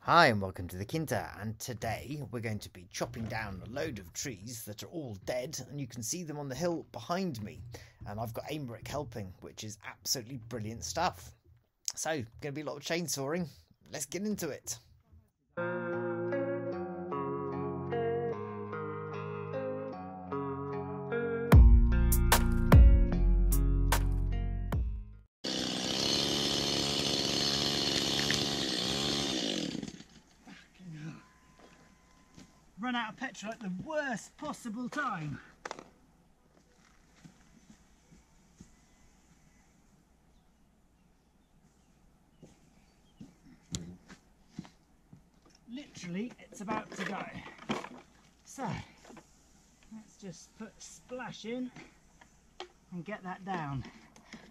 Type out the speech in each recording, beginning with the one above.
Hi and welcome to the Kinta, and today we're going to be chopping down a load of trees that are all dead, and you can see them on the hill behind me, and I've got Aymeric helping, which is absolutely brilliant stuff. So, going to be a lot of chainsawing. Let's get into it. Run out of petrol at the worst possible time. Literally, it's about to go. So, let's just put a splash in and get that down.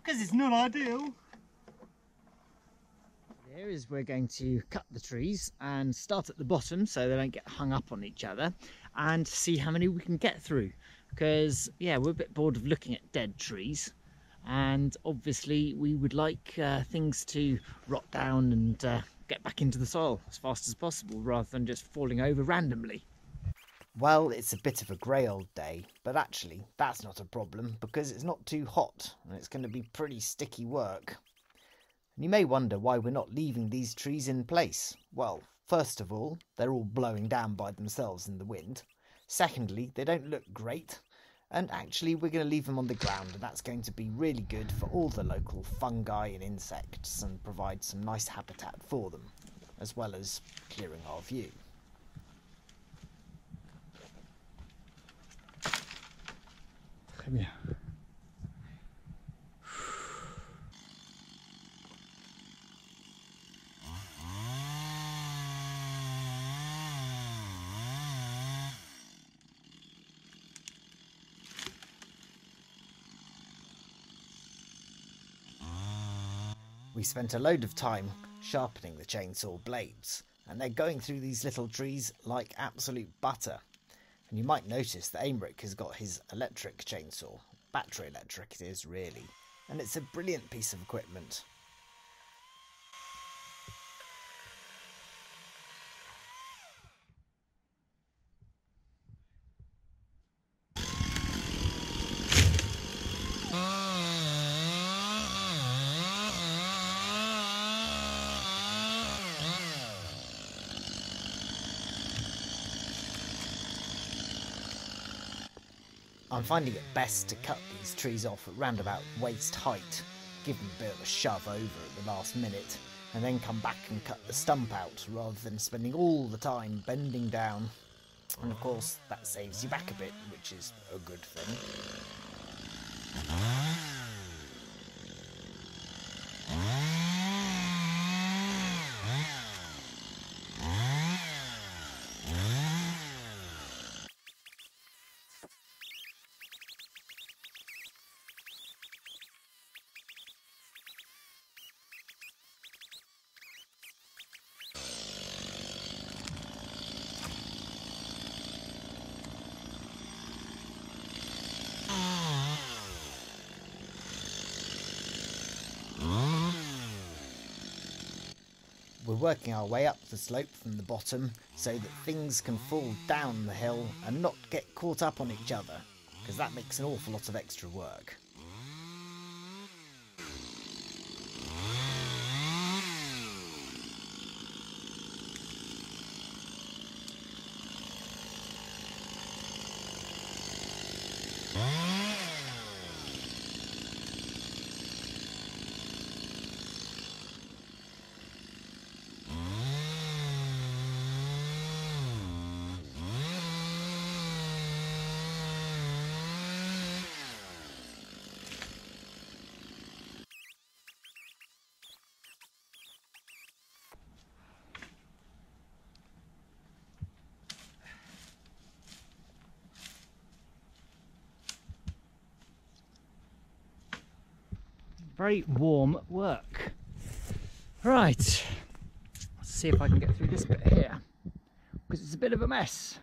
Because it's not ideal. Here is we're going to cut the trees and start at the bottom so they don't get hung up on each other and see how many we can get through, because yeah, we're a bit bored of looking at dead trees, and obviously we would like things to rot down and get back into the soil as fast as possible rather than just falling over randomly. Well, it's a bit of a grey old day, but actually that's not a problem because it's not too hot and it's going to be pretty sticky work. And you may wonder why we're not leaving these trees in place. Well, first of all, they're all blowing down by themselves in the wind. Secondly, they don't look great. And actually, we're going to leave them on the ground, and that's going to be really good for all the local fungi and insects and provide some nice habitat for them, as well as clearing our view. Très bien. We spent a load of time sharpening the chainsaw blades, and they're going through these little trees like absolute butter. And you might notice that Aymeric has got his electric chainsaw, battery electric it is really, and it's a brilliant piece of equipment. I'm finding it best to cut these trees off at round about waist height, give them a bit of a shove over at the last minute, and then come back and cut the stump out rather than spending all the time bending down. And of course, that saves you back a bit, which is a good thing. We're working our way up the slope from the bottom so that things can fall down the hill and not get caught up on each other, because that makes an awful lot of extra work. Very warm work. Right, let's see if I can get through this bit here, because it's a bit of a mess.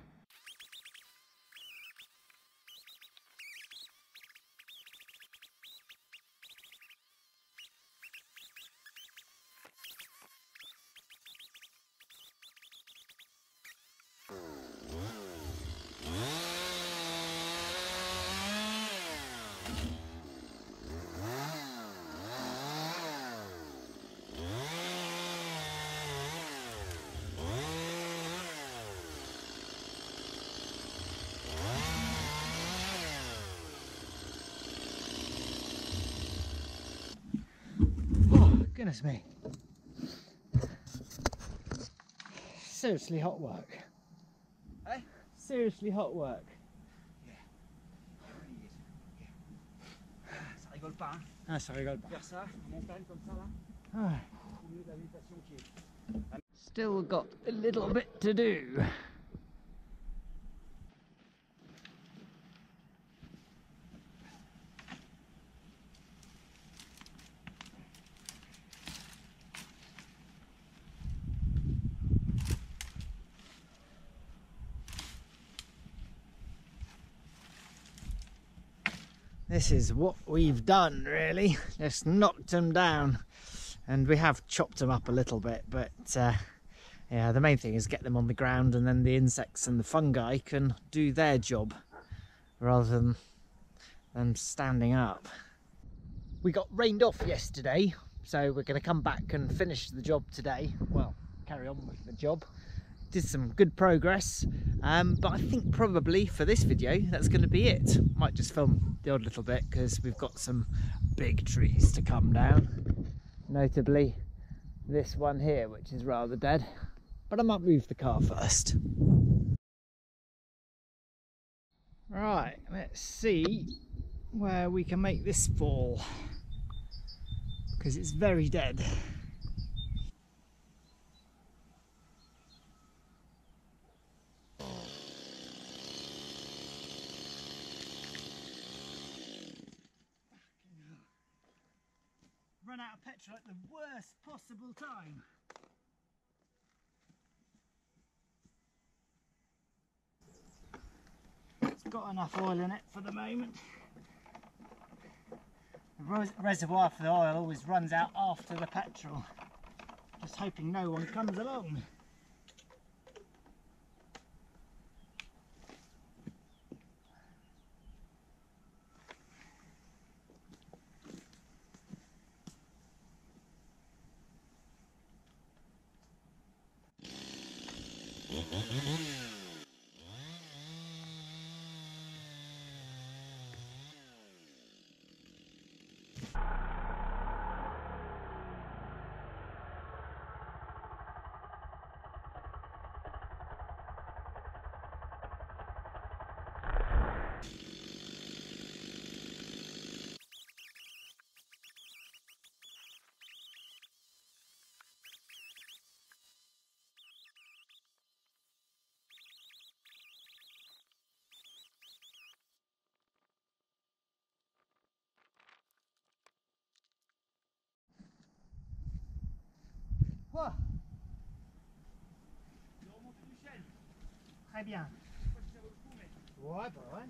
Goodness me. Seriously hot work. Eh? Seriously hot work. Ça rigole pas, hein. Ah, ça rigole pas. Faire ça, en montagne comme ça là, Ah, au milieu de la végétation qui est. still got a little bit to do. This is what we've done, really. Just knocked them down, and we have chopped them up a little bit, but yeah, the main thing is get them on the ground, and then the insects and the fungi can do their job rather than them standing up. We got rained off yesterday, so we're going to come back and finish the job today. Well, carry on with the job. Did some good progress, but I think probably for this video that's going to be it. Might just film the odd little bit because we've got some big trees to come down, notably this one here, which is rather dead, but I might move the car first. Right, let's see where we can make this fall, because it's very dead. Run out of petrol at the worst possible time. It's got enough oil in it for the moment. The reservoir for the oil always runs out after the petrol. Just hoping no one comes along. Quoi? Très bien. Ouais, bah ouais.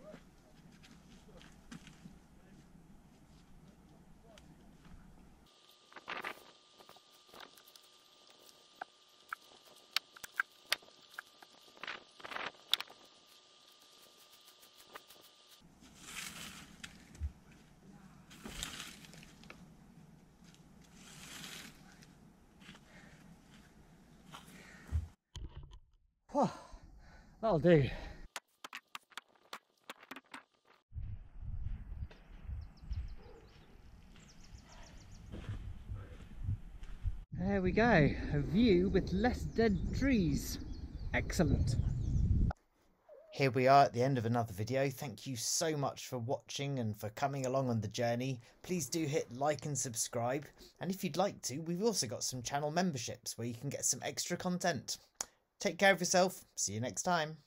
Whew, that'll do. There we go, a view with less dead trees. Excellent. Here we are at the end of another video. Thank you so much for watching and for coming along on the journey. Please do hit like and subscribe. And if you'd like to, we've also got some channel memberships where you can get some extra content. Take care of yourself. See you next time.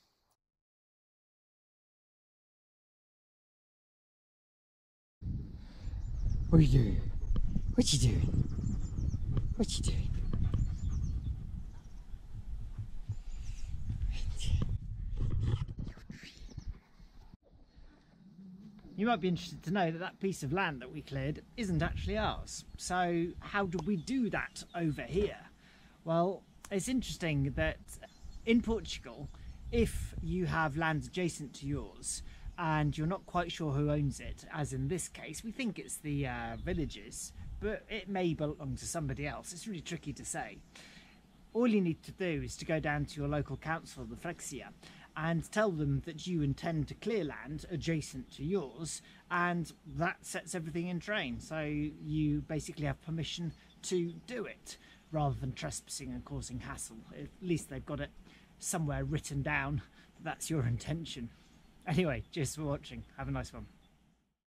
What are you doing? What you doing? What you doing? You might be interested to know that that piece of land that we cleared isn't actually ours. So how did we do that over here? Well, it's interesting that in Portugal, if you have land adjacent to yours and you're not quite sure who owns it, as in this case, we think it's the villagers, but it may belong to somebody else. It's really tricky to say. All you need to do is to go down to your local council, the Freguesia, and tell them that you intend to clear land adjacent to yours, and that sets everything in train. So you basically have permission to do it, rather than trespassing and causing hassle. At least they've got it somewhere written down that that's your intention. Anyway, cheers for watching. Have a nice one.